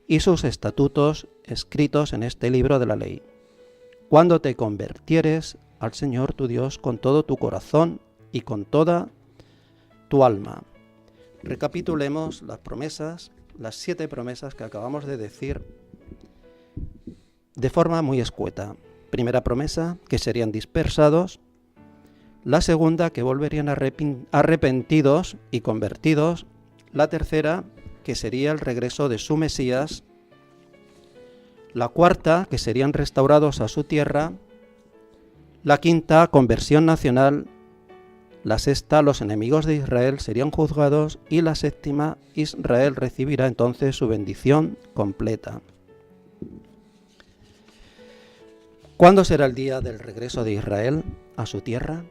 y sus estatutos escritos en este libro de la ley, cuando te convirtieres al Señor tu Dios con todo tu corazón y con toda tu alma. Recapitulemos las promesas, las 7 promesas que acabamos de decir de forma muy escueta. Primera promesa, que serían dispersados. La segunda, que volverían arrepentidos y convertidos. La tercera, que sería el regreso de su Mesías. La cuarta, que serían restaurados a su tierra. La quinta, conversión nacional. La sexta, los enemigos de Israel serían juzgados. Y la séptima, Israel recibirá entonces su bendición completa. ¿Cuándo será el día del regreso de Israel a su tierra?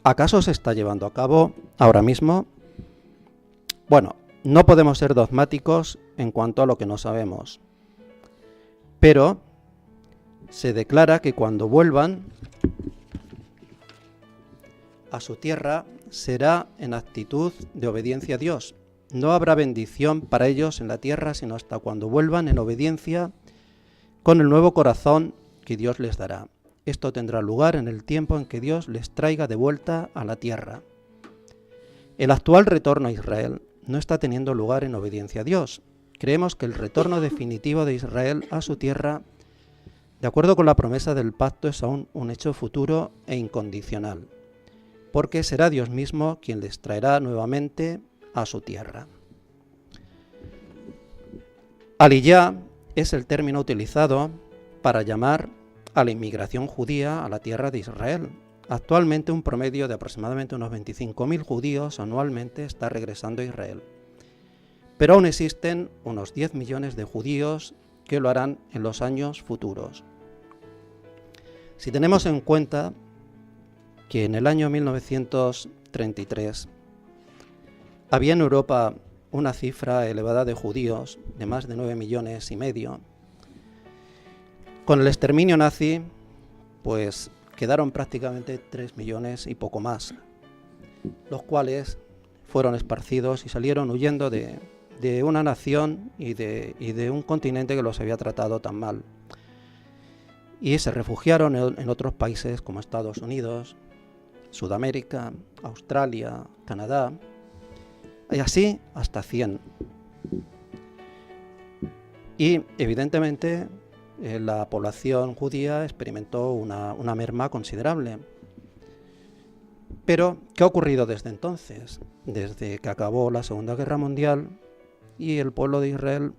¿Acaso se está llevando a cabo ahora mismo? Bueno, no podemos ser dogmáticos en cuanto a lo que no sabemos, pero se declara que cuando vuelvan a su tierra será en actitud de obediencia a Dios. No habrá bendición para ellos en la tierra sino hasta cuando vuelvan en obediencia con el nuevo corazón que Dios les dará. Esto tendrá lugar en el tiempo en que Dios les traiga de vuelta a la tierra. El actual retorno a Israel no está teniendo lugar en obediencia a Dios. creemos que el retorno definitivo de Israel a su tierra, de acuerdo con la promesa del pacto, es aún un hecho futuro e incondicional, porque será Dios mismo quien les traerá nuevamente a su tierra. Aliyá es el término utilizado para llamar a la inmigración judía a la tierra de Israel. Actualmente un promedio de aproximadamente unos 25.000 judíos anualmente está regresando a Israel. Pero aún existen unos 10 millones de judíos que lo harán en los años futuros. Si tenemos en cuenta que en el año 1933 había en Europa una cifra elevada de judíos de más de 9,5 millones, con el exterminio nazi, pues quedaron prácticamente 3 millones y poco más, los cuales fueron esparcidos y salieron huyendo de una nación y de un continente que los había tratado tan mal. Y se refugiaron en otros países como Estados Unidos, Sudamérica, Australia, Canadá, y así hasta 100. Y evidentemente la población judía experimentó una merma considerable. Pero, ¿qué ha ocurrido desde entonces? Desde que acabó la Segunda Guerra Mundial y el pueblo de Israel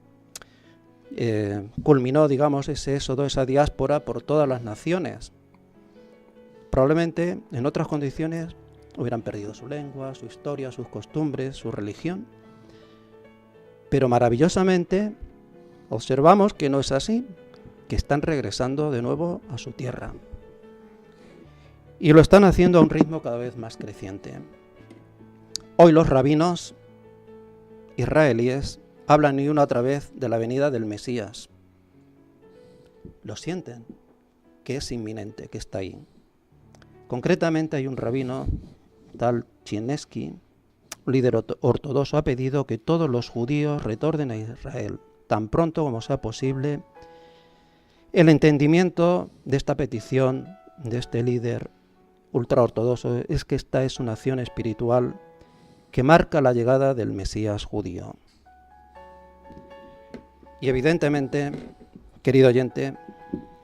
culminó, digamos, ese éxodo, esa diáspora por todas las naciones. Probablemente en otras condiciones hubieran perdido su lengua, su historia, sus costumbres, su religión. Pero maravillosamente observamos que no es así, que están regresando de nuevo a su tierra. Y lo están haciendo a un ritmo cada vez más creciente. Hoy los rabinos israelíes hablan y una otra vez de la venida del Mesías. Lo sienten, que es inminente, que está ahí. Concretamente hay un rabino, tal Chinesky, líder ortodoxo, ha pedido que todos los judíos retornen a Israel, tan pronto como sea posible. El entendimiento de esta petición de este líder ultraortodoxo es que esta es una acción espiritual que marca la llegada del Mesías judío. Y evidentemente, querido oyente,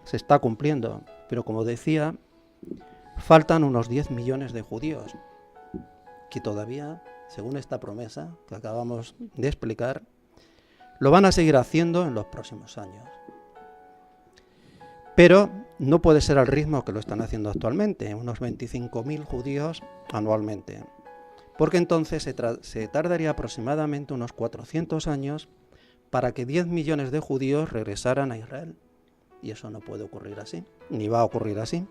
se está cumpliendo, pero como decía, faltan unos 10 millones de judíos que todavía, según esta promesa que acabamos de explicar, lo van a seguir haciendo en los próximos años. Pero no puede ser al ritmo que lo están haciendo actualmente, unos 25.000 judíos anualmente, porque entonces se tardaría aproximadamente unos 400 años para que 10 millones de judíos regresaran a Israel. Y eso no puede ocurrir así, ni va a ocurrir así.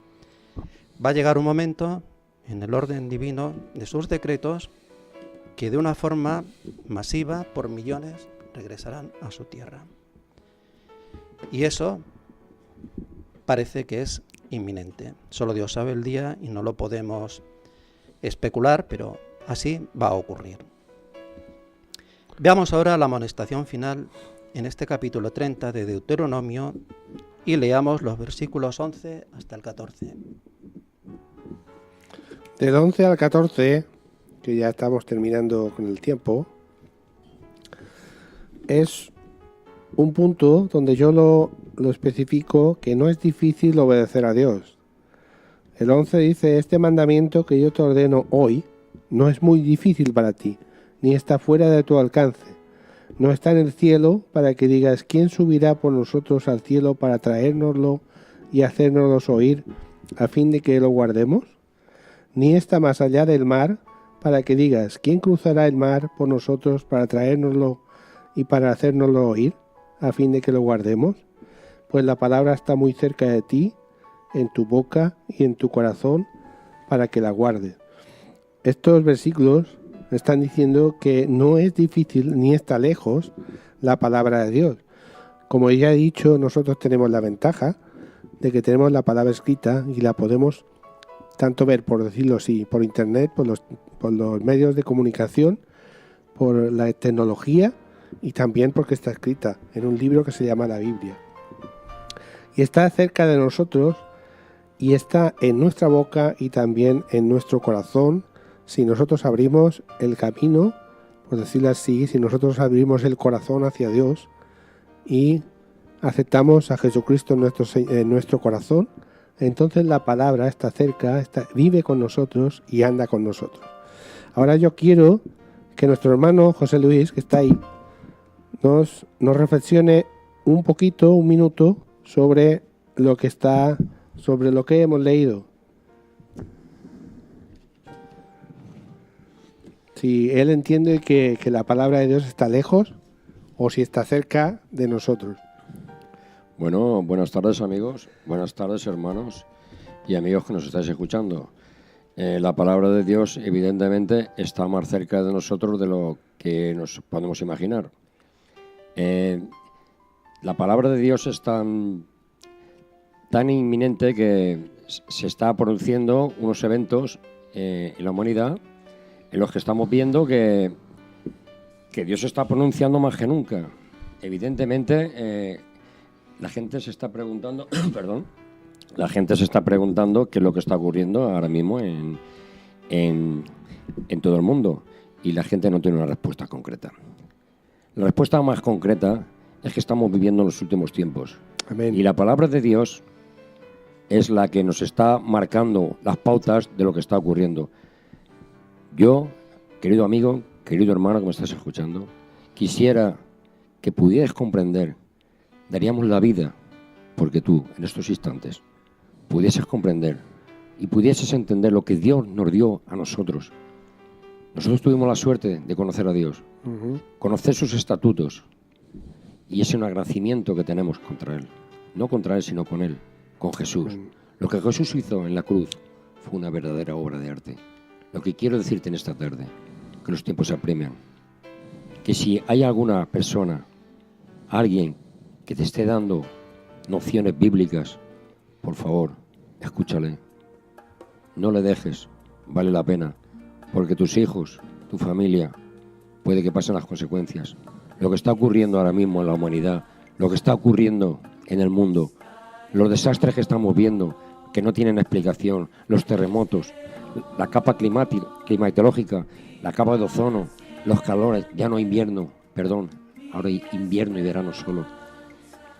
Va a llegar un momento, en el orden divino de sus decretos, que de una forma masiva, por millones, regresarán a su tierra. Y eso parece que es inminente. Solo Dios sabe el día y no lo podemos especular, pero así va a ocurrir. Veamos ahora la amonestación final en este capítulo 30 de Deuteronomio y leamos los versículos 11 hasta el 14. Del 11 al 14, que ya estamos terminando con el tiempo, es un punto donde yo lo especifico que no es difícil obedecer a Dios. El 11 dice: este mandamiento que yo te ordeno hoy no es muy difícil para ti, ni está fuera de tu alcance. No está en el cielo para que digas: ¿quién subirá por nosotros al cielo para traérnoslo y hacérnoslo oír a fin de que lo guardemos? Ni está más allá del mar para que digas: ¿quién cruzará el mar por nosotros para traérnoslo y para hacérnoslo oír a fin de que lo guardemos? Pues la palabra está muy cerca de ti, en tu boca y en tu corazón, para que la guardes. Estos versículos están diciendo que no es difícil ni está lejos la palabra de Dios. Como ya he dicho, nosotros tenemos la ventaja de que tenemos la palabra escrita y la podemos tanto ver, por decirlo así, por internet, por los medios de comunicación, por la tecnología y también porque está escrita en un libro que se llama la Biblia. Y está cerca de nosotros y está en nuestra boca y también en nuestro corazón si nosotros abrimos el camino por decirlo así, si nosotros abrimos el corazón hacia Dios y aceptamos a Jesucristo en nuestro corazón, entonces la palabra está cerca, vive con nosotros y anda con nosotros. Ahora yo quiero que nuestro hermano José Luis, que está ahí, nos reflexione un poquito, un minuto, sobre lo que hemos leído. Si él entiende que la palabra de Dios está lejos o si está cerca de nosotros. Bueno, buenas tardes amigos, buenas tardes hermanos y amigos que nos estáis escuchando. La palabra de Dios evidentemente está más cerca de nosotros de lo que nos podemos imaginar. La palabra de Dios es tan inminente que se está produciendo unos eventos en la humanidad en los que estamos viendo que Dios se está pronunciando más que nunca. Evidentemente, la gente se está preguntando, la gente se está preguntando qué es lo que está ocurriendo ahora mismo en todo el mundo y la gente no tiene una respuesta concreta. La respuesta más concreta es que estamos viviendo en los últimos tiempos. Amén. Y la palabra de Dios es la que nos está marcando las pautas de lo que está ocurriendo. Yo, querido amigo, querido hermano que me estás escuchando, quisiera que pudieras comprender, daríamos la vida porque tú, en estos instantes, pudieses comprender y pudieses entender lo que Dios nos dio a nosotros. Nosotros tuvimos la suerte de conocer a Dios, conocer sus estatutos, y ese es un agradecimiento que tenemos contra Él. No contra Él, sino con Él, con Jesús. Lo que Jesús hizo en la cruz fue una verdadera obra de arte. Lo que quiero decirte en esta tarde, que los tiempos se apremian, que si hay alguna persona, alguien que te esté dando nociones bíblicas, por favor, escúchale. No le dejes, vale la pena, porque tus hijos, tu familia, puede que pasen las consecuencias. Lo que está ocurriendo ahora mismo en la humanidad, lo que está ocurriendo en el mundo, los desastres que estamos viendo, que no tienen explicación, los terremotos, la capa climatológica, la capa de ozono, los calores, ya no invierno, ahora hay invierno y verano solo.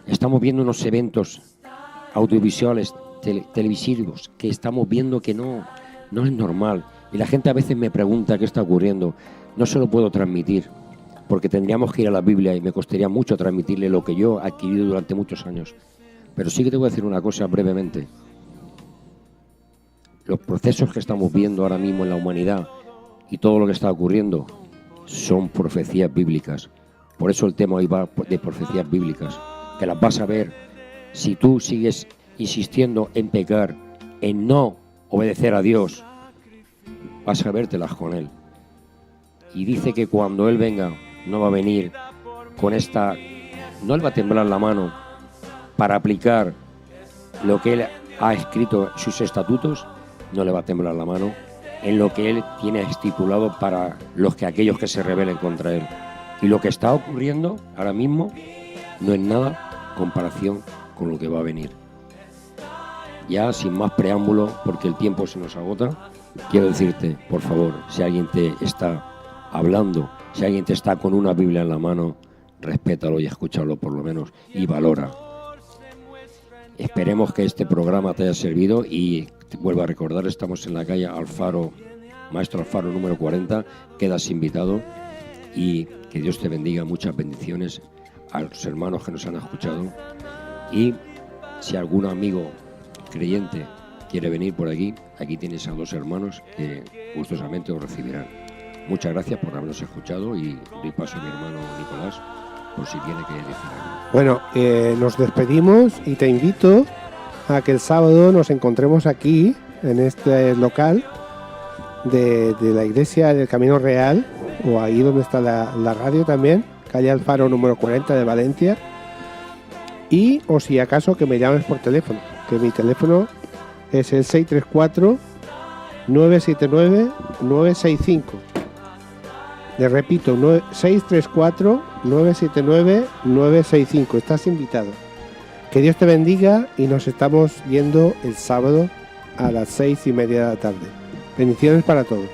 Estamos viendo unos eventos audiovisuales, televisivos, que estamos viendo que no es normal. Y la gente a veces me pregunta qué está ocurriendo. No se lo puedo transmitir, porque tendríamos que ir a la Biblia y me costaría mucho transmitirle lo que yo he adquirido durante muchos años. Pero sí que te voy a decir una cosa brevemente. Los procesos que estamos viendo ahora mismo en la humanidad y todo lo que está ocurriendo son profecías bíblicas. Por eso el tema hoy va de profecías bíblicas, que las vas a ver si tú sigues insistiendo en pecar, en no obedecer a Dios, vas a vértelas con Él. Y dice que cuando Él venga, no va a venir con esta... No le va a temblar la mano para aplicar lo que Él ha escrito, sus estatutos, no le va a temblar la mano en lo que Él tiene estipulado para aquellos que se rebelen contra Él. Y lo que está ocurriendo ahora mismo no es nada comparación con lo que va a venir. Ya sin más preámbulo, porque el tiempo se nos agota, quiero decirte, por favor, si alguien te está hablando, si alguien te está con una Biblia en la mano, respétalo y escúchalo por lo menos y valora. Esperemos que este programa te haya servido y te vuelvo a recordar, estamos en la calle Alfaro, Maestro Alfaro número 40, quedas invitado y que Dios te bendiga, muchas bendiciones a los hermanos que nos han escuchado y si algún amigo creyente quiere venir por aquí tienes a dos hermanos que gustosamente os recibirán. Muchas gracias por habernos escuchado y doy paso a mi hermano Nicolás por si tiene que decir algo. Bueno, nos despedimos y te invito a que el sábado nos encontremos aquí, en este local de la Iglesia del Camino Real, o ahí donde está la radio también, calle Alfaro número 40 de Valencia, o si acaso que me llames por teléfono, que mi teléfono es el 634-979-965. Le repito, 634-979-965. Estás invitado. Que Dios te bendiga y nos estamos viendo el sábado a las 6:30 de la tarde. Bendiciones para todos.